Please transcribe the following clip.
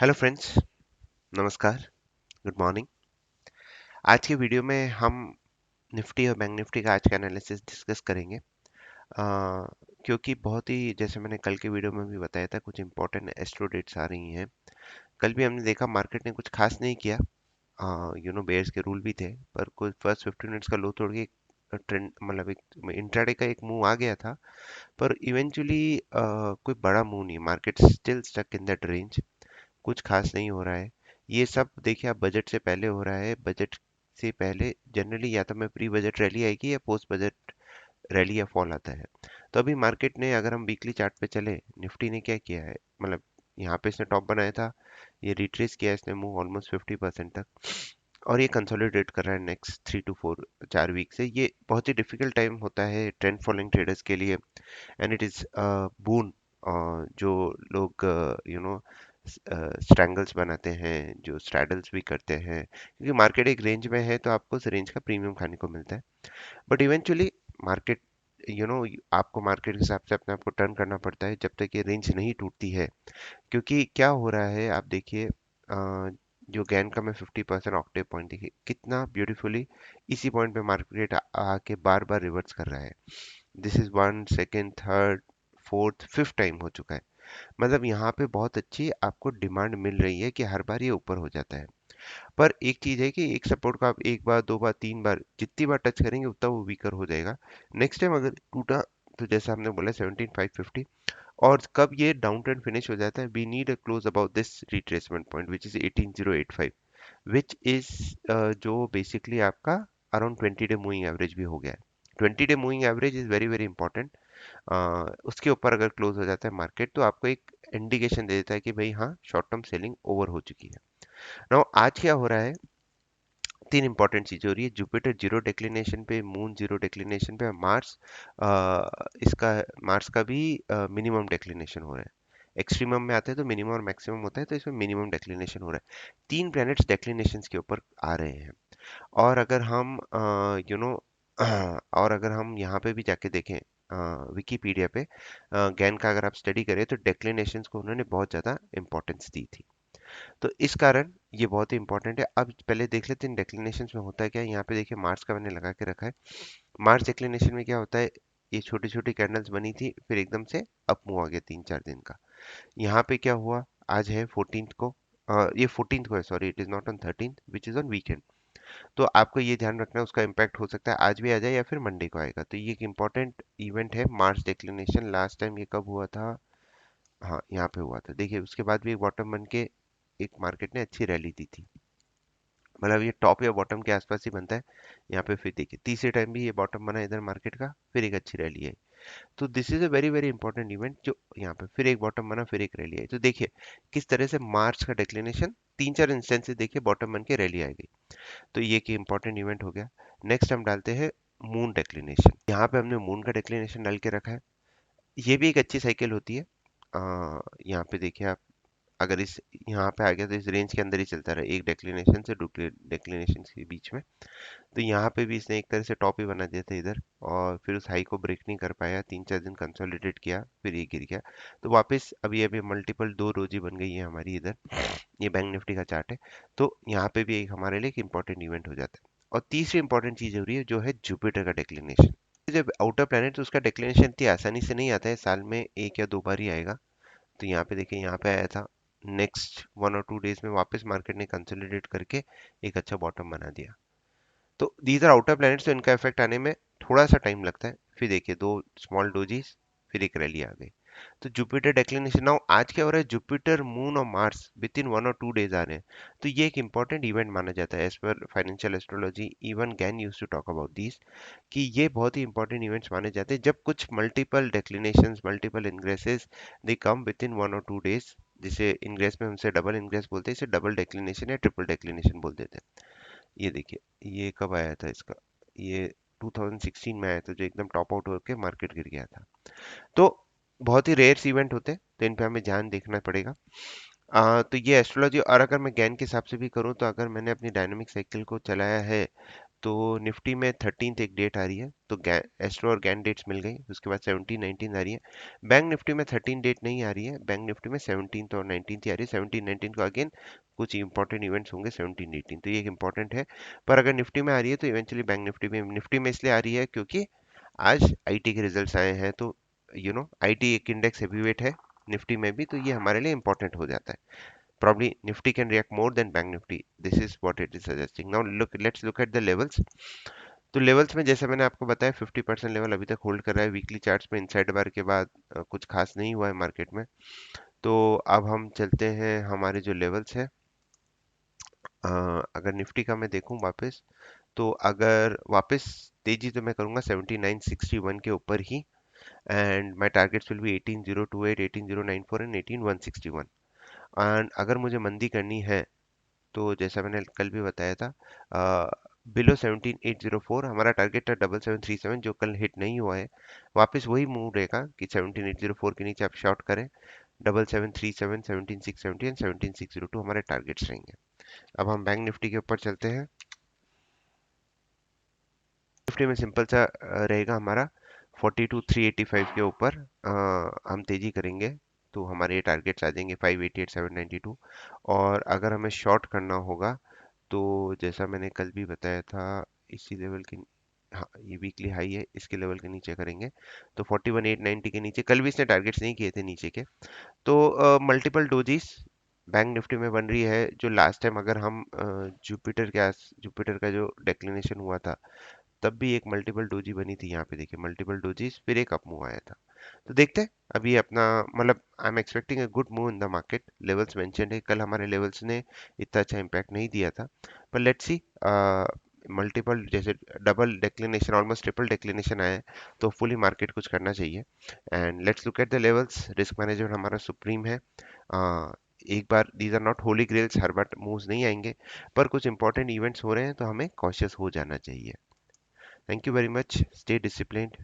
Hello friends, नमस्कार, good morning. आज के वीडियो में हम निफ्टी और बैंक निफ्टी का आज का एनालिसिस डिस्कस करेंगे। क्योंकि बहुत ही जैसे मैंने कल के वीडियो में भी बताया था, कुछ इंपॉर्टेंट एस्ट्रो डेट्स आ रही हैं। कल भी हमने देखा मार्केट ने कुछ खास नहीं किया। बेयर्स के रूल भी थे, पर कुछ फर्स्ट 15 मिनट्स का लो तोड़ के ट्रेंड मतलब एक इंट्राडे का एक मूव आ गया था। पर इवेंचुअली कोई बड़ा मूव नहीं, market still stuck in that range. कुछ खास नहीं हो रहा है। ये सब देखिए, आप बजट से पहले हो रहा है। बजट से पहले जनरली या तो मैं प्री बजट रैली आएगी या पोस्ट बजट रैली या फॉल आता है। तो अभी मार्केट ने, अगर हम वीकली चार्ट पे चले, निफ्टी ने क्या किया है, मतलब यहाँ पे इसने टॉप बनाया था, ये रिट्रेस किया इसने मूव ऑलमोस्ट 50% तक, और ये कंसोलिडेट कर रहा है नेक्स्ट 3 to 4 4 वीक से। ये बहुत ही डिफिकल्ट टाइम होता है ट्रेंड फॉलोइंग ट्रेडर्स के लिए, एंड इट इज बून। जो लोग स्ट्रैंगल्स बनाते हैं, जो स्ट्रैडल्स भी करते हैं, क्योंकि मार्केट एक रेंज में है तो आपको उस रेंज का प्रीमियम खाने को मिलता है। बट इवेंचुअली मार्केट, आपको मार्केट के हिसाब से अपने आप को टर्न करना पड़ता है जब तक ये रेंज नहीं टूटती है। क्योंकि क्या हो रहा है आप देखिए, जो गैन का मैं 50% ऑक्टेव पॉइंट देखिए कितना ब्यूटीफुली इसी पॉइंट पे मार्केट आके बार बार रिवर्स कर रहा है। This is one second third fourth fifth time हो चुका है। मतलब यहाँ पे बहुत अच्छी आपको डिमांड मिल रही है कि हर बार ये ऊपर हो जाता है। पर एक चीज है कि एक सपोर्ट को आप एक बार, दो बार, तीन बार, जितनी बार टच करेंगे उतना वो वीकर हो जाएगा। नेक्स्ट टाइम अगर टूटा तो जैसा हमने बोला 17550, और कब ये डाउन ट्रेंड फिनिश हो जाता है, we need a close about this retracement point which is 18085, which is जो बेसिकली आपका अराउंड 20 डे मूविंग एवरेज भी हो गया है। 20 day moving average is very very important. उसके ऊपर अगर क्लोज हो जाता है मार्केट तो आपको एक इंडिकेशन दे देता है कि भाई हाँ, शॉर्ट टर्म सेलिंग ओवर हो चुकी है। नाउ आज क्या हो रहा है, तीन इंपॉर्टेंट चीजें हो रही है। जुपिटर जीरो डिक्लिनेशन पे, मून जीरो डिक्लिनेशन पे, मार्स, इसका मार्स का भी मिनिमम डिक्लिनेशन हो रहा है। एक्सट्रीमम में आते हैं तो मिनिमम और मैक्सिमम होता है, तो इसमें मिनिमम डिक्लिनेशन हो रहा है। तीन प्लैनेट्स डिक्लिनेशन के ऊपर आ रहे हैं। और अगर हम यू नो और अगर हम यहाँ पे भी जाके देखें विकीपीडिया पे, गैन का अगर आप स्टडी करें तो डेक्लिनेशंस को उन्होंने बहुत ज़्यादा इंपॉर्टेंस दी थी। तो इस कारण ये बहुत ही इंपॉर्टेंट है। अब पहले देख लेते हैं डेक्लिनेशंस में होता है क्या है। यहाँ पे देखिए मार्च का मैंने लगा के रखा है। मार्च डेक्लिनेशन में क्या होता है, ये छोटी छोटी कैंडल्स बनी थी, फिर एकदम से अप मूव आ गया 3 4 दिन का। यहाँ पे क्या हुआ, आज है 14th को, ये 14th को है, sorry, it is not on 13th which is on weekend. तो आपको ये ध्यान रखना है, उसका इम्पैक्ट हो सकता है आज भी आ जाए या फिर मंडे को आएगा। तो ये एक इम्पॉर्टेंट इवेंट है मार्च डिक्लिनेशन। लास्ट टाइम ये कब हुआ था, हाँ यहाँ पे हुआ था। देखिए उसके बाद भी एक बॉटम बन के एक मार्केट ने अच्छी रैली दी थी। मतलब ये टॉप या बॉटम के आसपास ही बनता है। यहाँ पे फिर देखिए तीसरे टाइम भी ये बॉटम बना इधर मार्केट का, फिर एक अच्छी रैली है। तो this is a very very important event, जो यहाँ पे फिर एक बॉटम बना, फिर एक रैली आई। तो देखिए किस तरह से मार्च का डिक्लिनेशन, 3 4 इंस्टेंसेस देखिए बॉटम बन के रैली आ गई। तो ये एक इंपॉर्टेंट इवेंट हो गया। नेक्स्ट हम डालते हैं मून डिक्लिनेशन। यहाँ पे हमने मून का डिक्लिनेशन डाल के रखा है। ये भी एक अच्छी साइकिल होती है। यहाँ पे देखिए आप, अगर इस यहाँ पे आ गया तो इस रेंज के अंदर ही चलता रहा, एक डेक्लिनेशन से दूसरे डेक्लिनेशन के बीच में। तो यहाँ पे भी इसने एक तरह से टॉप ही बना दिया था इधर, और फिर उस हाई को ब्रेक नहीं कर पाया, 3 4 दिन कंसोलिडेट किया, फिर ये गिर गया। तो वापस अभी अभी मल्टीपल दो रोजी बन गई है हमारी इधर। ये बैंक निफ्टी का चार्ट है। तो यहाँ पे भी एक हमारे लिए एक इंपॉर्टेंट इवेंट हो जाता है। और तीसरी इंपॉर्टेंट चीज हो रही है जो है जुपिटर का डिक्लिनेशन। जब आउटर प्लैनेट तो उसका डिक्लिनेशन इतनी आसानी से नहीं आता है, साल में एक या दो बार ही आएगा। तो यहाँ पे देखिए, यहाँ पे आया था, नेक्स्ट 1 और 2 डेज में वापस मार्केट ने कंसोलिडेट करके एक अच्छा बॉटम बना दिया। तो दीज आर आउटर प्लैनेट्स, तो इनका इफेक्ट आने में थोड़ा सा टाइम लगता है। फिर देखिए दो स्मॉल डोजीज, फिर एक रैली आ गई। तो जुपिटर डेक्लिनेशन, नाउ आज क्या हो रहा है, जुपिटर, मून और मार्स विद इन 1 और 2 डेज आ रहे हैं। तो ये एक इंपॉर्टेंट इवेंट माना जाता है एज पर financial astrology. Even Gann use to talk about this, कि ये बहुत ही इंपॉर्टेंट इवेंट्स माने जाते हैं जब कुछ multiple declinations, multiple ingresses, they come within 1 और 2 डेज। जिसे इंग्रेस में हमसे डबल इंग्रेस बोलते हैं, इसे डबल डेक्लिनेशन या ट्रिपल डेक्लिनेशन बोल देते हैं। ये देखिए ये कब आया था इसका, ये 2016 में आया था, जो एकदम टॉप आउट होकर मार्केट गिर गया था। तो बहुत ही रेयर्स इवेंट होते हैं, तो इन पे हमें ध्यान देखना पड़ेगा। तो ये एस्ट्रोलॉजी। और अगर मैं गैन के हिसाब से भी करूँ, तो अगर मैंने अपनी डायनामिक साइकिल को चलाया है तो निफ्टी में 13th एक डेट आ रही है, तो एस्ट्रो और गैन डेट्स मिल गई। उसके बाद 17 19 आ रही है। बैंक निफ्टी में 13 डेट नहीं आ रही है, बैंक निफ्टी में 17 और 19 ही आ रही है। 17 19 को अगेन कुछ इंपॉर्टेंट इवेंट्स होंगे 17 18, तो ये एक इंपॉर्टेंट है। पर अगर निफ्टी में आ रही है तो इवेंचुअली बैंक निफ्टी में इसलिए आ रही है क्योंकि आज आईटी के रिजल्ट्स आए हैं, तो आईटी एक इंडेक्स हैवीवेट है निफ्टी में भी, तो ये हमारे लिए इंपॉर्टेंट हो जाता है। Probably Nifty can react more than Bank Nifty. This is what it is suggesting. Now let's look at the levels. तो लेवल्स में जैसे मैंने आपको बताया 50% लेवल अभी तक होल्ड कर रहा है। वीकली चार्ट्स में इनसाइड बार के बाद कुछ खास नहीं हुआ है मार्केट में। तो अब हम चलते हैं हमारे जो लेवल्स है। अगर निफ्टी का मैं देखूं वापस, तो अगर वापस तेजी तो मैं करूंगा 7961 के ऊपर ही। And my targets will be 18028, 18094 and 18161। And अगर मुझे मंदी करनी है तो जैसा मैंने कल भी बताया था, बिलो 17804 हमारा टारगेट था। 7737 जो कल हिट नहीं हुआ है, वापस वही मूव रहेगा कि 17804 के नीचे आप शॉर्ट करें। 7737, 17670 एंड 17602 हमारे टारगेट्स रहेंगे। अब हम बैंक निफ्टी के ऊपर चलते हैं। निफ्टी में सिंपल सा रहेगा हमारा 42385 के ऊपर हम तेजी करेंगे, तो हमारे ये टारगेट्स आ जाएंगे 588792। और अगर हमें शॉर्ट करना होगा तो जैसा मैंने कल भी बताया था, इसी लेवल के, हाँ ये वीकली हाई है, इसके लेवल के नीचे करेंगे। तो 41890 के नीचे कल भी इसने टारगेट्स नहीं किए थे नीचे के। तो मल्टीपल डोजीज बैंक निफ्टी में बन रही है। जो लास्ट टाइम अगर हम जुपिटर का जो डेक्लिनेशन हुआ था, तब भी एक मल्टीपल डोजी बनी थी। यहाँ पे देखिए मल्टीपल डोजीज, फिर एक अप मूव आया था। तो देखते हैं अभी अपना, मतलब I am expecting a good move in the market. Levels mentioned है, कल हमारे लेवल्स ने इतना अच्छा इम्पैक्ट नहीं दिया था, पर लेट्स सी। मल्टीपल जैसे double declination, almost triple declination आया है, तो फुली मार्केट कुछ करना चाहिए। And let's look at the levels. Risk management हमारा सुप्रीम है। एक बार these are not holy grails, हर बार मूव्स नहीं आएंगे, पर कुछ इंपॉर्टेंट इवेंट्स हो रहे हैं तो हमें कॉशियस हो जाना चाहिए। Thank you very much. Stay disciplined.